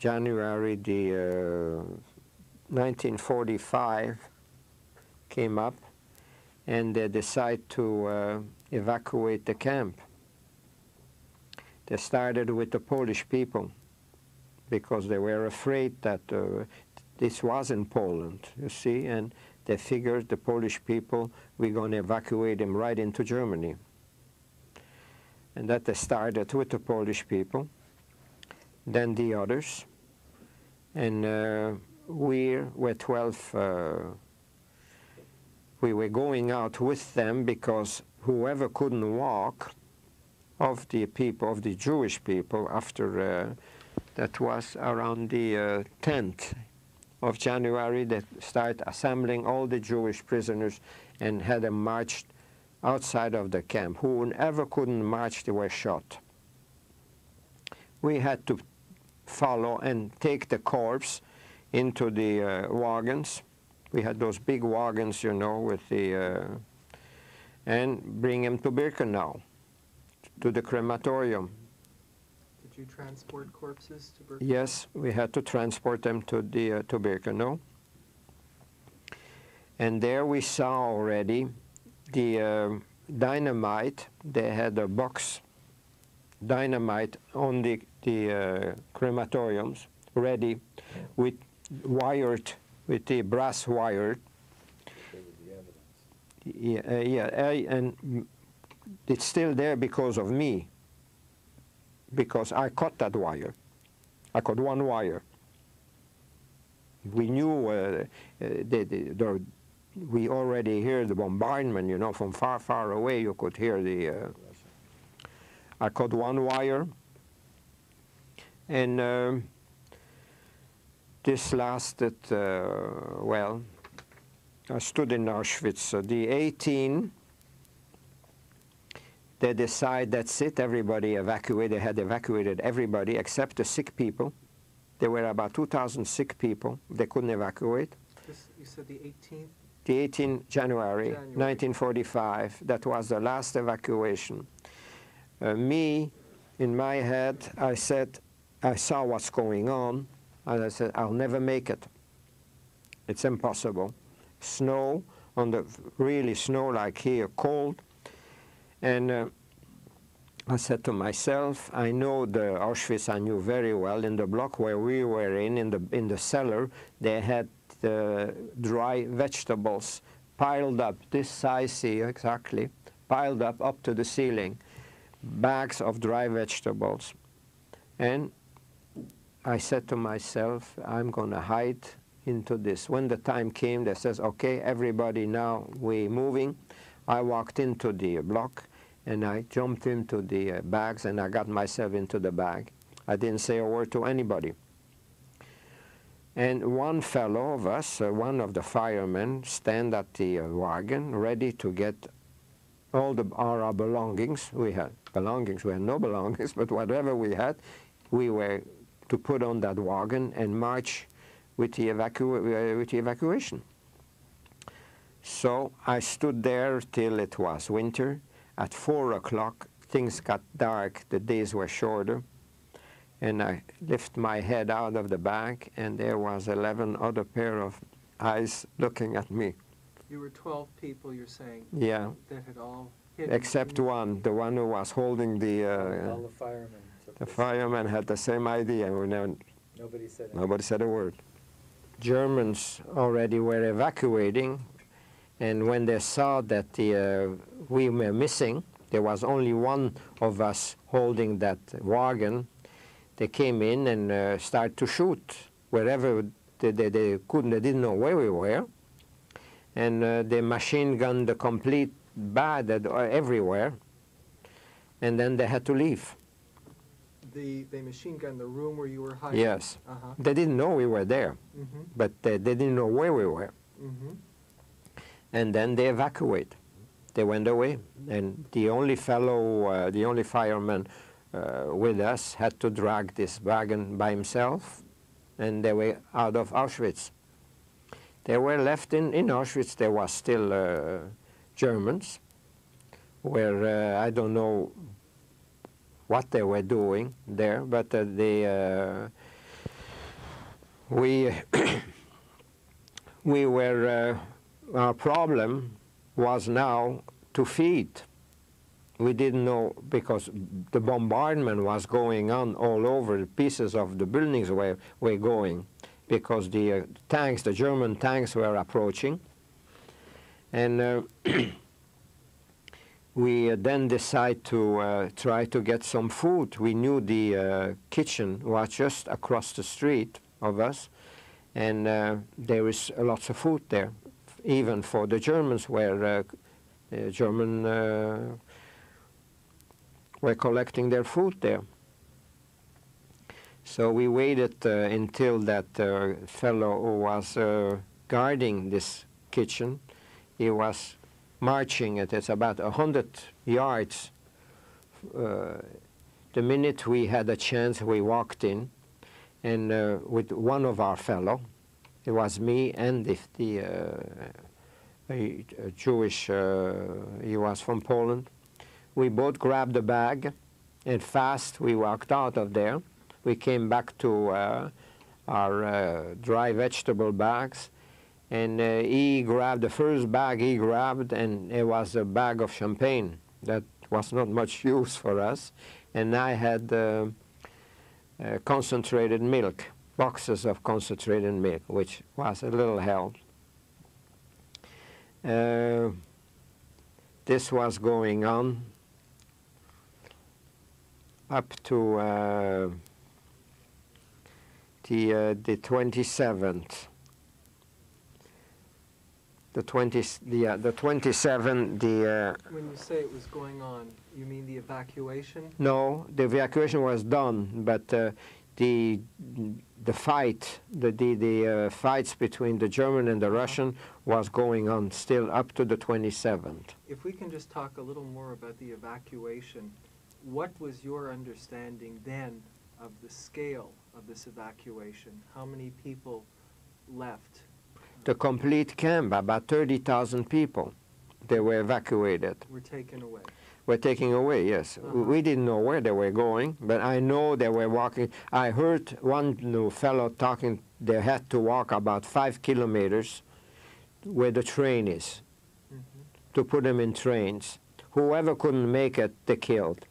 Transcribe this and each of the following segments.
January, the 1945 came up, and they decided to evacuate the camp. They started with the Polish people because they were afraid that this was in Poland, you see, and they figured the Polish people, we're going to evacuate them right into Germany. And that they started with the Polish people, then the others, and we were 12, we were going out with them because whoever couldn't walk of the people, of the Jewish people, after that was around the 10th of January, they started assembling all the Jewish prisoners and had them marched outside of the camp. Whoever couldn't march, they were shot. We had to follow and take the corpse into the wagons. We had those big wagons, you know, with the, and bring them to Birkenau, to the crematorium. Did you transport corpses to Birkenau? Yes, we had to transport them to the to Birkenau. And there we saw already the dynamite. They had a box dynamite on the crematoriums ready, with wired, with the brass wire. And it's still there because of me, because I cut that wire. I cut one wire. We knew we already hear the bombardment, you know, from far, far away. You could hear the. I cut one wire, and this lasted. Well, I stood in Auschwitz. The 18. They decide that's it, everybody evacuated. They had evacuated everybody except the sick people. There were about 2,000 sick people. They couldn't evacuate. You said the 18th? The 18th January, 1945. That was the last evacuation. Me, in my head, I said, I saw what's going on, and I said, I'll never make it. It's impossible. Snow, on the really snow like here, cold. And I said to myself, I know the Auschwitz I knew very well. In the block where we were in the cellar, they had dry vegetables piled up, this size here exactly, piled up to the ceiling, bags of dry vegetables. And I said to myself, I'm going to hide into this. When the time came, they says, okay, everybody now, we're moving. I walked into the block, and I jumped into the bags, and I got myself into the bag. I didn't say a word to anybody. And one fellow of us, one of the firemen, stand at the wagon, ready to get all our belongings. We had belongings, we had no belongings, but whatever we had, we were to put on that wagon and march with the evacuation. So I stood there till it was winter. At 4 o'clock, things got dark, the days were shorter, and I lift my head out of the bag, and there was 11 other pair of eyes looking at me. You were 12 people, you're saying? Yeah. That had all hit. Except one, the one who was holding the... all the firemen. The firemen had the same idea. Nobody said a word. Germans already were evacuating, and when they saw that we were missing, there was only one of us holding that wagon, they came in and started to shoot wherever they couldn't, they didn't know where we were. And they machine gunned the complete bag everywhere, and then they had to leave. They machine gunned the room where you were hiding? Yes. They didn't know we were there, but they didn't know where we were. And then they evacuate. They went away, and the only fellow, the only fireman with us had to drag this wagon by himself, and they were out of Auschwitz. They were left in Auschwitz. There was still Germans, where I don't know what they were doing there, but we we were, our problem was now to feed. We didn't know, because the bombardment was going on all over, the pieces of the buildings were going, because the tanks, the German tanks were approaching. And we then decided to try to get some food. We knew the kitchen was just across the street of us, and there is lots of food there, even for the Germans, where German were collecting their food there. So we waited until that fellow who was guarding this kitchen, he was marching it. It's about 100 yards. The minute we had a chance, we walked in, and with one of our fellow, it was me and a Jewish, he was from Poland. We both grabbed the bag, and fast we walked out of there. We came back to our dry vegetable bags, and he grabbed the first bag he grabbed, and it was a bag of champagne. That was not much use for us. And I had concentrated milk, boxes of concentrated milk, which was a little help. This was going on up to the 27th. The 27th, When you say it was going on, you mean the evacuation? No, the evacuation was done, but the fight, the fights between the German and the Russian was going on still up to the 27th. If we can just talk a little more about the evacuation, what was your understanding then of the scale of this evacuation? How many people left? The complete camp, about 30,000 people, they were evacuated. Were taken away? Were taken away, yes. We didn't know where they were going, but I know they were walking. I heard one new fellow talking, they had to walk about 5 kilometers where the train is, to put them in trains. Whoever couldn't make it, they killed.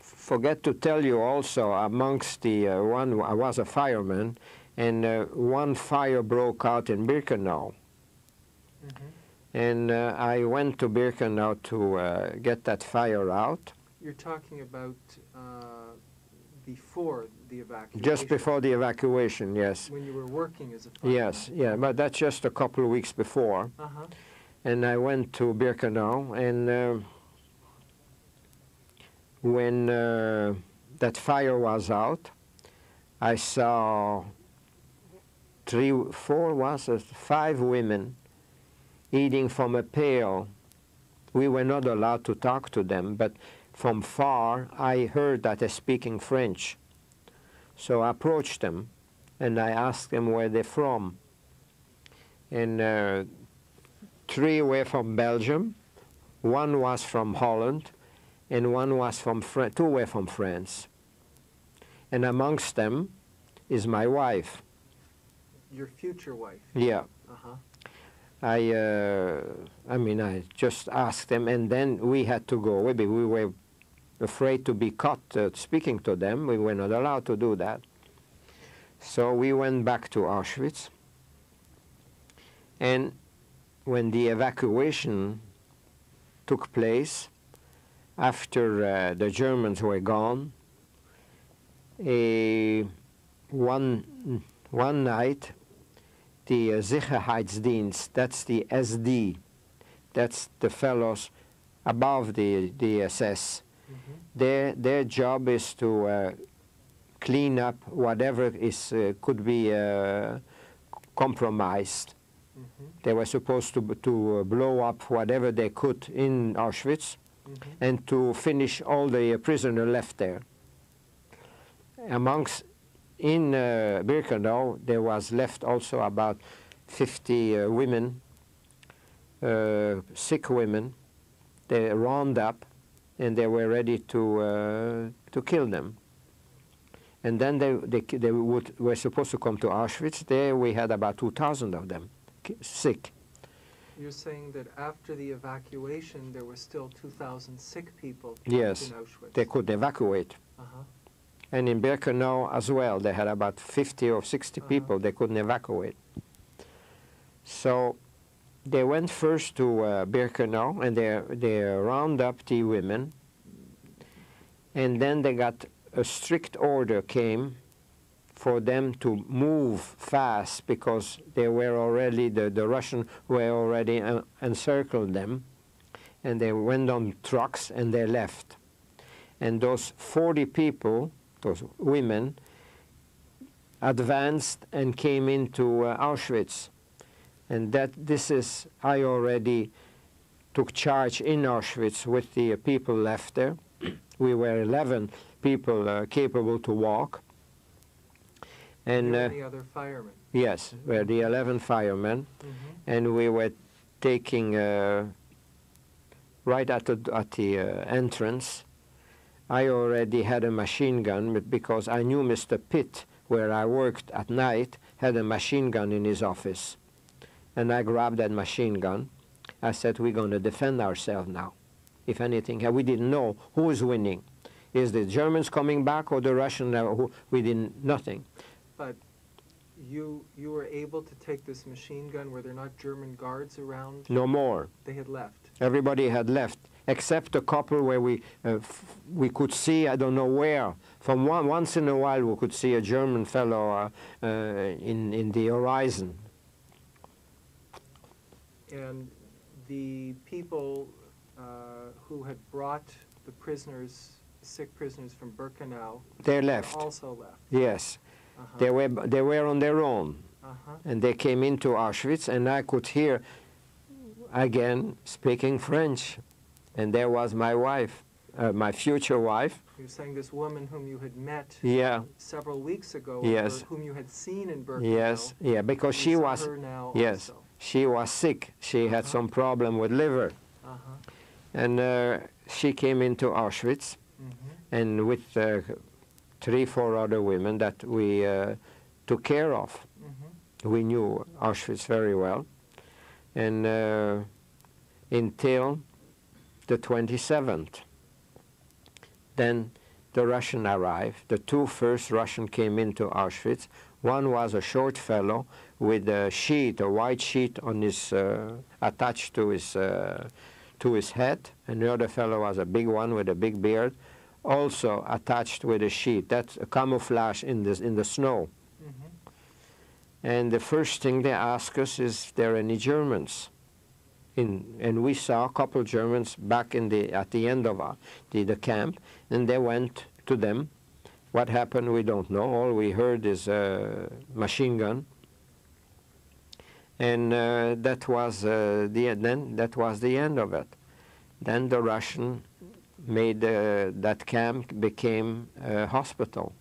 Forget to tell you also, amongst the one, I was a fireman, and one fire broke out in Birkenau. And I went to Birkenau to get that fire out. You're talking about before the evacuation? Just before the evacuation, yes. When you were working as a fireman? Yes, yeah, but that's just a couple of weeks before. And I went to Birkenau, and when that fire was out, I saw 5 women eating from a pail. We were not allowed to talk to them, but from far I heard that they're speaking French. So I approached them, and I asked them where they're from. And 3 were from Belgium, 1 was from Holland, and 1 was from 2 were from France. And amongst them is my wife. Your future wife? Yeah. I mean, I just asked them, and then we had to go away. We were afraid to be caught speaking to them. We were not allowed to do that. So we went back to Auschwitz. And when the evacuation took place, after the Germans were gone, one night, the Sicherheitsdienst, that's the SD, that's the fellows above the SS. Their job is to clean up whatever is could be compromised. They were supposed to blow up whatever they could in Auschwitz, and to finish all the prisoners left there. In Birkenau, there was left also about 50 women, sick women. They round up, and they were ready to to kill them. And then were supposed to come to Auschwitz. There we had about 2,000 of them sick. You're saying that after the evacuation, there were still 2,000 sick people Yes, in Auschwitz? they couldn't evacuate. And in Birkenau as well, they had about 50 or 60 people they couldn't evacuate. So they went first to Birkenau, and they round up the women, and then they got a strict order came for them to move fast because they were already, the Russians were already encircled them, and they went on trucks and they left. And those 40 people, those women, advanced and came into Auschwitz. And I already took charge in Auschwitz with the people left there. We were 11 people capable to walk. And you were the other firemen? Yes, we were the 11 firemen. And we were taking, right at the entrance, I already had a machine gun because I knew Mr. Pitt, where I worked at night, had a machine gun in his office. And I grabbed that machine gun. I said, we're going to defend ourselves now. If anything, we didn't know who is winning. Is the Germans coming back or the Russians? We didn't, nothing. But you were able to take this machine gun. Were there not German guards around? No more. They had left. Everybody had left, except a couple where we could see, I don't know where. From once in a while we could see a German fellow in the horizon. And the people who had brought the prisoners, sick prisoners from Birkenau, they left. Also left. Yes, they were on their own, and they came into Auschwitz, and I could hear again speaking French, and there was my wife, my future wife. You're saying this woman whom you had met several weeks ago, yes, or whom you had seen in Birkenau. Yes, yeah, because she was, yes, also. She was sick. She had some problem with liver. And she came into Auschwitz, and with 3, 4 other women that we took care of. We knew Auschwitz very well. And until the 27th, then the Russian arrived. The 2 first Russians came into Auschwitz. One was a short fellow with a sheet, a white sheet on his, attached to his head, and the other fellow was a big one with a big beard, also attached with a sheet. That's a camouflage in the snow. And the first thing they asked us is, there any Germans? And we saw a couple Germans back at the end of the camp, and they went to them. What happened, we don't know. All we heard is a machine gun. And that was that was the end of it. Then the Russian made that camp became a hospital.